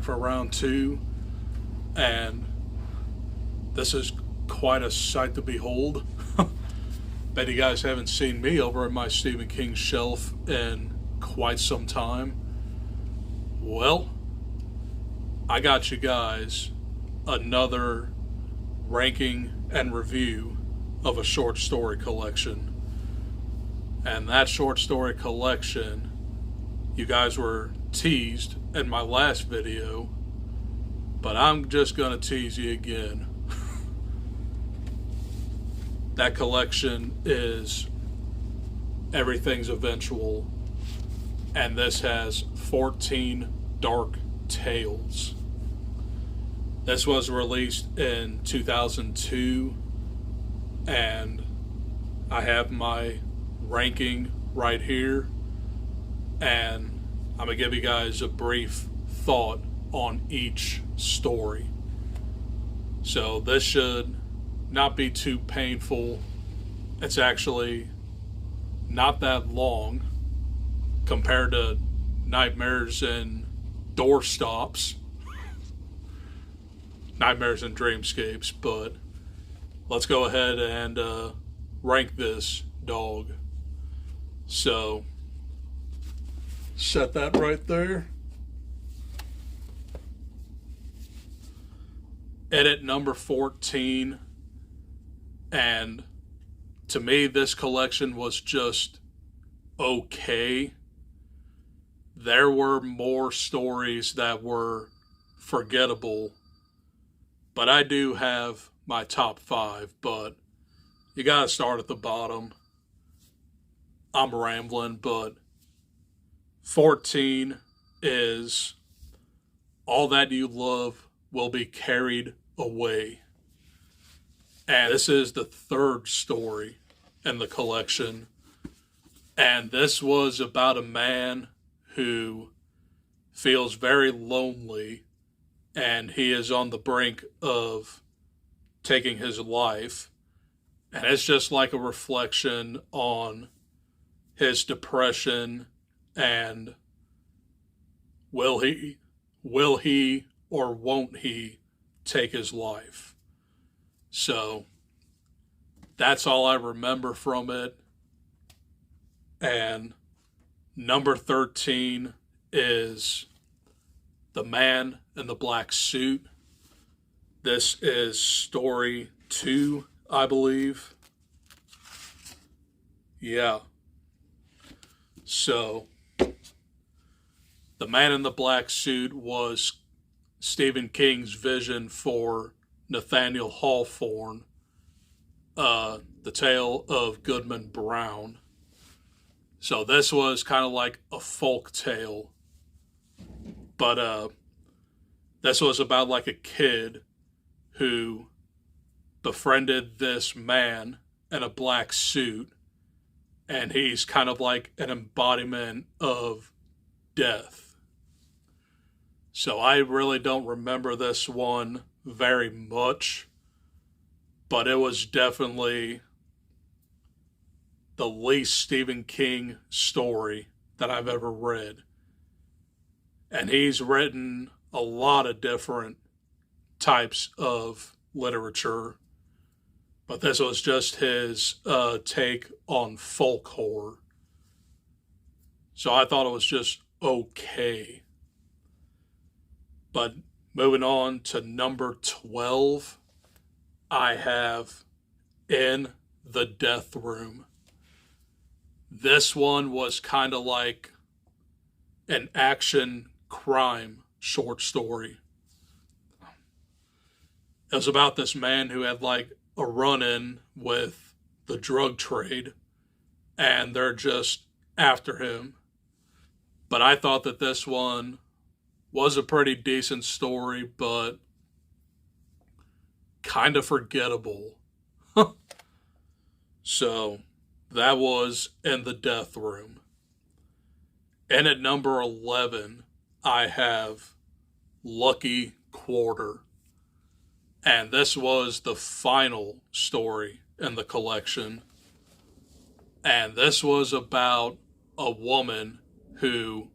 for round two, and this is quite a sight to behold. Bet you guys haven't seen me over at my Stephen King shelf in quite some time. Well, I got you guys another ranking and review of a short story collection. And that short story collection, you guys were teased in my last video, but I'm just going to tease you again. That collection is Everything's Eventual, and this has 14 Dark Tales. This was released in 2002, and I have my ranking right here, and I'm going to give you guys a brief thought on each story. So this should not be too painful. It's actually not that long compared to Nightmares and Doorstops, Nightmares and Dreamscapes, but let's go ahead and rank this dog. So, set that right there. Edit number 14. And to me, this collection was just okay. There were more stories that were forgettable, but I do have my top 5, but you gotta start at the bottom. I'm rambling, but 14 is All That You Love Will Be Carried Away. And this is the third story in the collection. And this was about a man who feels very lonely, and he is on the brink of taking his life. And it's just like a reflection on his depression and will he or won't he take his life. So that's all I remember from it. And number 13 is The Man in the Black Suit. This is story 2, I believe. Yeah. So, The Man in the Black Suit was Stephen King's vision for Nathaniel Hawthorne, the tale of Goodman Brown. So this was kind of like a folk tale, but this was about like a kid who befriended this man in a black suit, and he's kind of like an embodiment of death. So I really don't remember this one very much, but it was definitely the least Stephen King story that I've ever read. And he's written a lot of different types of literature, but this was just his take on folk horror. So I thought it was just okay. But moving on to number 12, I have In the Death Room. This one was kind of like an action crime short story. It was about this man who had like a run-in with the drug trade, and they're just after him. But I thought that this one was a pretty decent story, but kind of forgettable. So that was In the Death Room. And at number 11, I have Lucky Quarter. And this was the final story in the collection. And this was about a woman who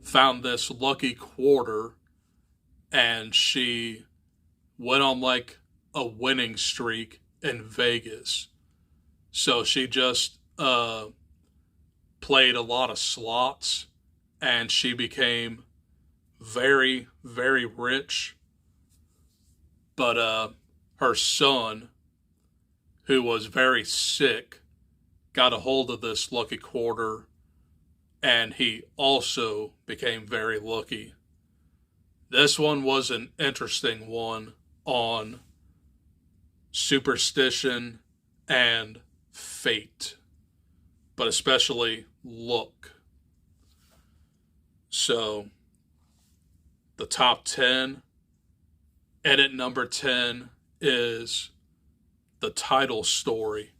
found this lucky quarter and she went on like a winning streak in Vegas. So she just played a lot of slots, and she became very, very rich. But her son, who was very sick, got a hold of this lucky quarter, and he also became very lucky. This one was an interesting one on superstition and fate, but especially luck. So, the top 10, and at number 10 is the title story,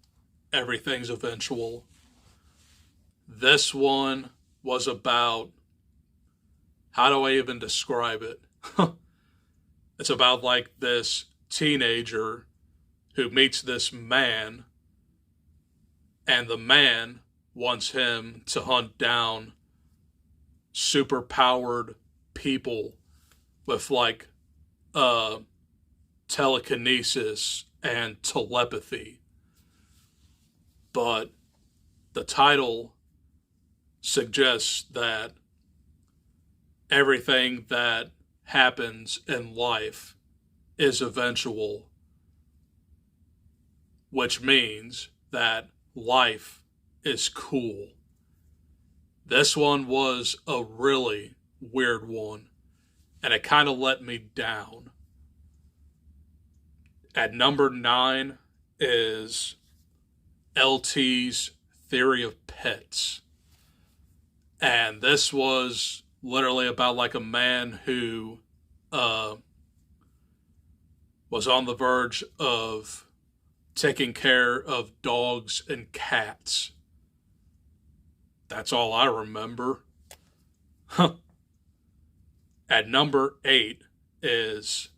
Everything's Eventual. This one was about, how do I even describe it? It's about like this teenager who meets this man, and the man wants him to hunt down super powered people with like telekinesis and telepathy. But the title suggests that everything that happens in life is eventual, which means that life is cool. This one was a really weird one, and it kind of let me down. At number 9 is LT's Theory of Pets. And this was literally about like a man who was on the verge of taking care of dogs and cats. That's all I remember. At number 8 is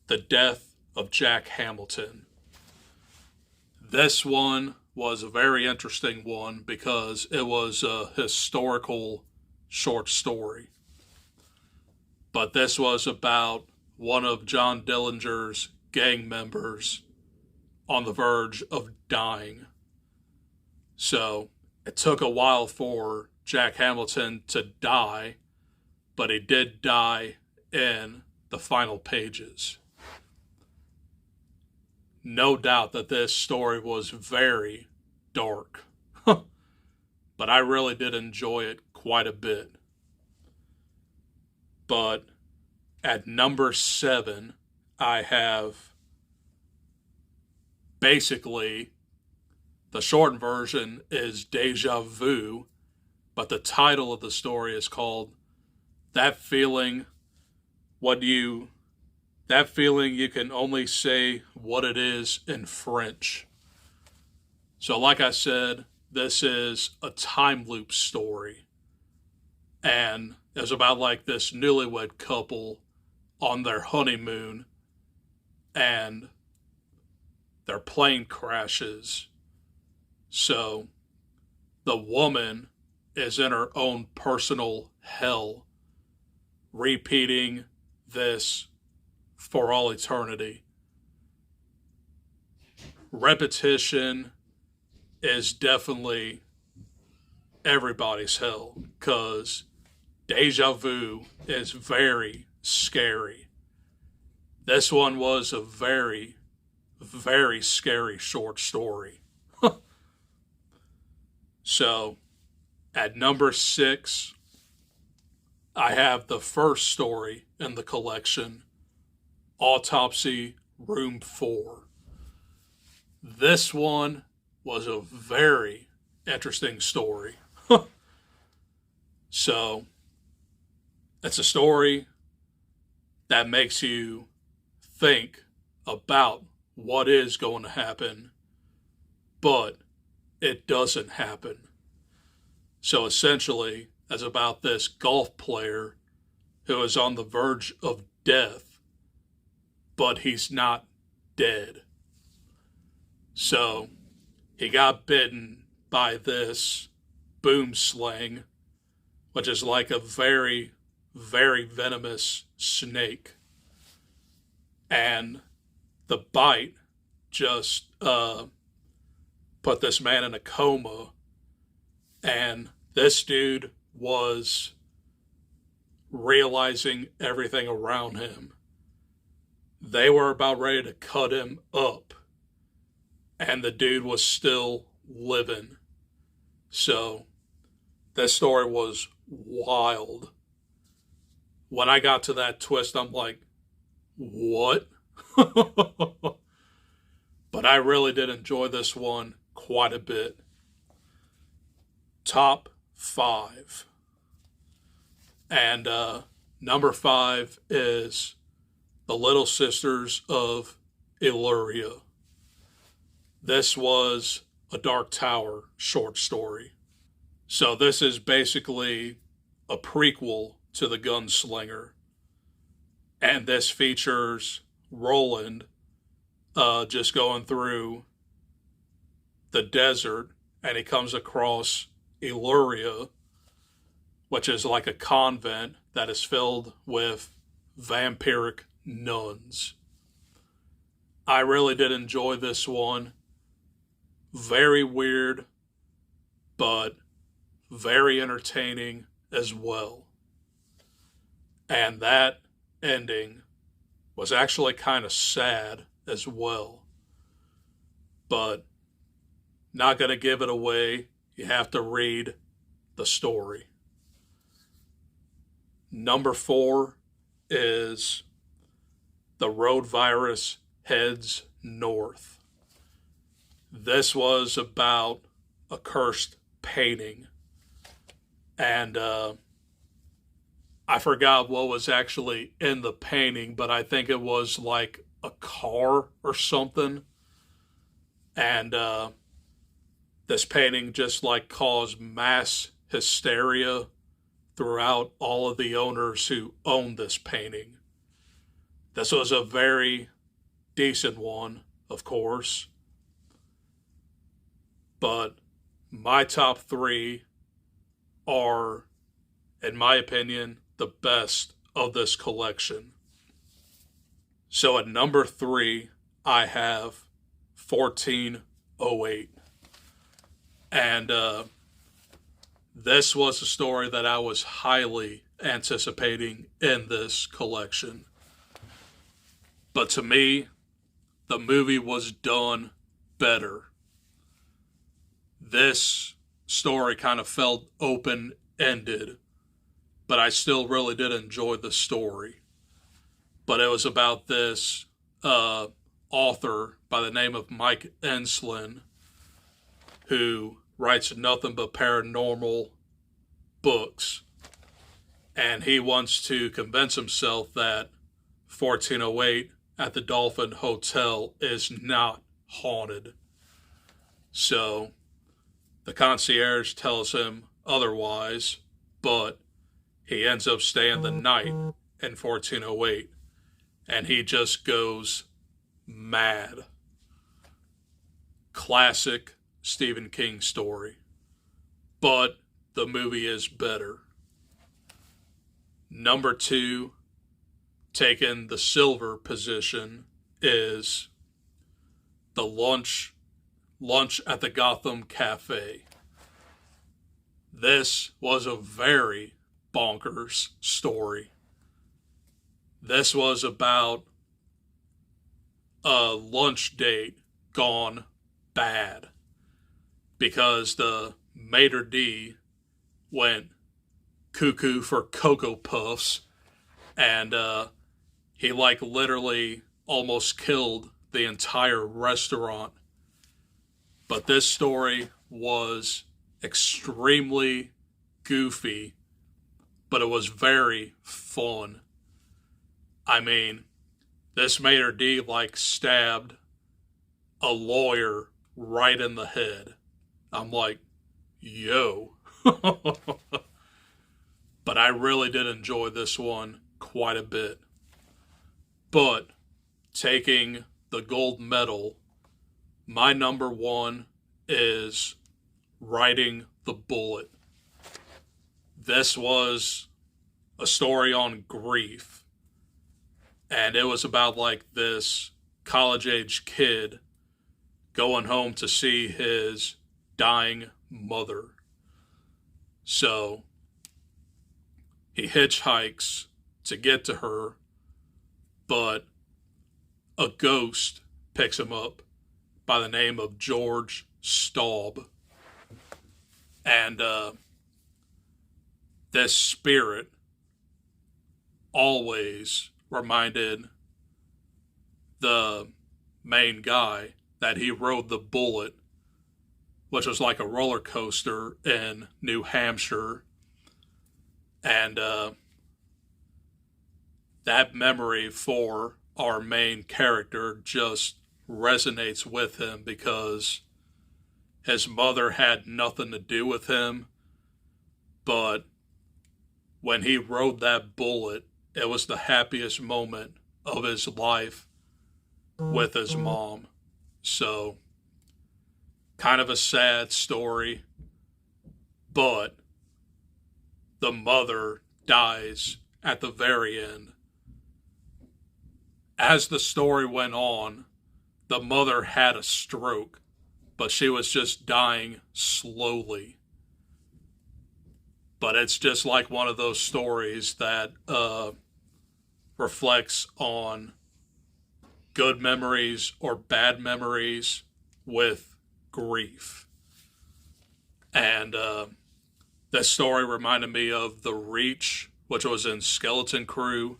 The Death of Jack Hamilton. This one was a very interesting one because it was a historical short story. But this was about one of John Dillinger's gang members on the verge of dying. So it took a while for Jack Hamilton to die, but he did die in the final pages. No doubt that this story was very dark, but I really did enjoy it quite a bit. But at number 7, I have basically, the short version is Deja Vu, but the title of the story is called That Feeling you can only say what it is in French. So like I said, this is a time loop story. And it's about like this newlywed couple on their honeymoon, and their plane crashes. So the woman is in her own personal hell, repeating this for all eternity. Repetition is definitely everybody's hell, because deja vu is very scary. This one was a very, very scary short story. So, at number 6, I have the first story in the collection, Autopsy Room 4. This one was a very interesting story. So, it's a story that makes you think about what is going to happen, but it doesn't happen. So essentially, it's about this golf player who is on the verge of death, but he's not dead. So he got bitten by this boom slang, which is like a very, very venomous snake. and the bite just put this man in a coma, and this dude was realizing everything around him. They were about ready to cut him up, and the dude was still living. So that story was wild. When I got to that twist, I'm like, what? But I really did enjoy this one quite a bit. Top 5. And number 5 is The Little Sisters of Illyria. This was a Dark Tower short story. So this is basically a prequel to The Gunslinger. And this features Roland just going through the desert, and he comes across Illyria, which is like a convent that is filled with vampiric nuns. I really did enjoy this one. Very weird, but very entertaining as well. And that ending was actually kind of sad as well. But not going to give it away. You have to read the story. Number 4 is The Road Virus Heads North. This was about a cursed painting. And I forgot what was actually in the painting, but I think it was like a car or something. And this painting just like caused mass hysteria throughout all of the owners who owned this painting. This was a very decent one, of course. But my top 3 are, in my opinion, the best of this collection. So at number 3, I have 1408. And this was a story that I was highly anticipating in this collection. But to me, the movie was done better. This story kind of felt open-ended, but I still really did enjoy the story. But it was about this author by the name of Mike Enslin, who writes nothing but paranormal books. And he wants to convince himself that 1408 at the Dolphin Hotel is not haunted. So the concierge tells him otherwise, but he ends up staying the night in 1408, and he just goes mad. Classic Stephen King story, but the movie is better. Number 2, taking the silver position, is the lunch at the Gotham Cafe. This was a very bonkers story. This was about a lunch date gone bad because the maitre d' went cuckoo for Cocoa Puffs, and he like literally almost killed the entire restaurant. But this story was extremely goofy, but it was very fun. I mean, this maitre d' like stabbed a lawyer right in the head. I'm like, yo. But I really did enjoy this one quite a bit. But taking the gold medal, my number 1 is Riding the Bullet. This was a story on grief. And it was about like this college age kid going home to see his dying mother. So he hitchhikes to get to her, but a ghost picks him up by the name of George Staub. And this spirit always reminded the main guy that he rode the Bullet, which was like a roller coaster in New Hampshire. And that memory for our main character just resonates with him because his mother had nothing to do with him. But when he rode that Bullet, it was the happiest moment of his life with his mom. So, kind of a sad story, but the mother dies at the very end. As the story went on, the mother had a stroke, but she was just dying slowly. But it's just like one of those stories that reflects on good memories or bad memories with grief. And this story reminded me of The Reach, which was in Skeleton Crew,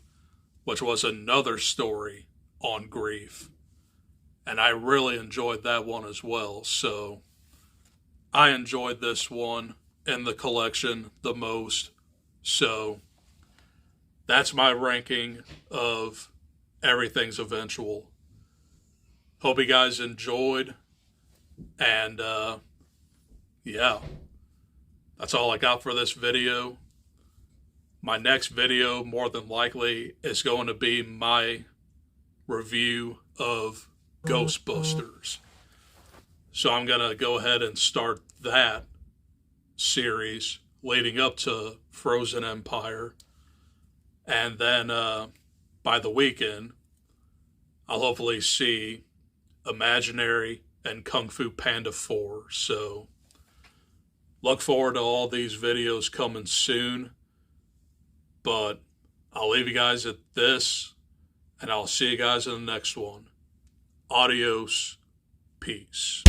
which was another story on grief. And I really enjoyed that one as well. So I enjoyed this one in the collection the most. So that's my ranking of Everything's Eventual. Hope you guys enjoyed. And yeah, that's all I got for this video. My next video, more than likely, is going to be my review of Ghostbusters. So I'm going to go ahead and start that series leading up to Frozen Empire. And then by the weekend, I'll hopefully see Imaginary and Kung Fu Panda 4. So look forward to all these videos coming soon. But I'll leave you guys at this, and I'll see you guys in the next one. Adios. Peace.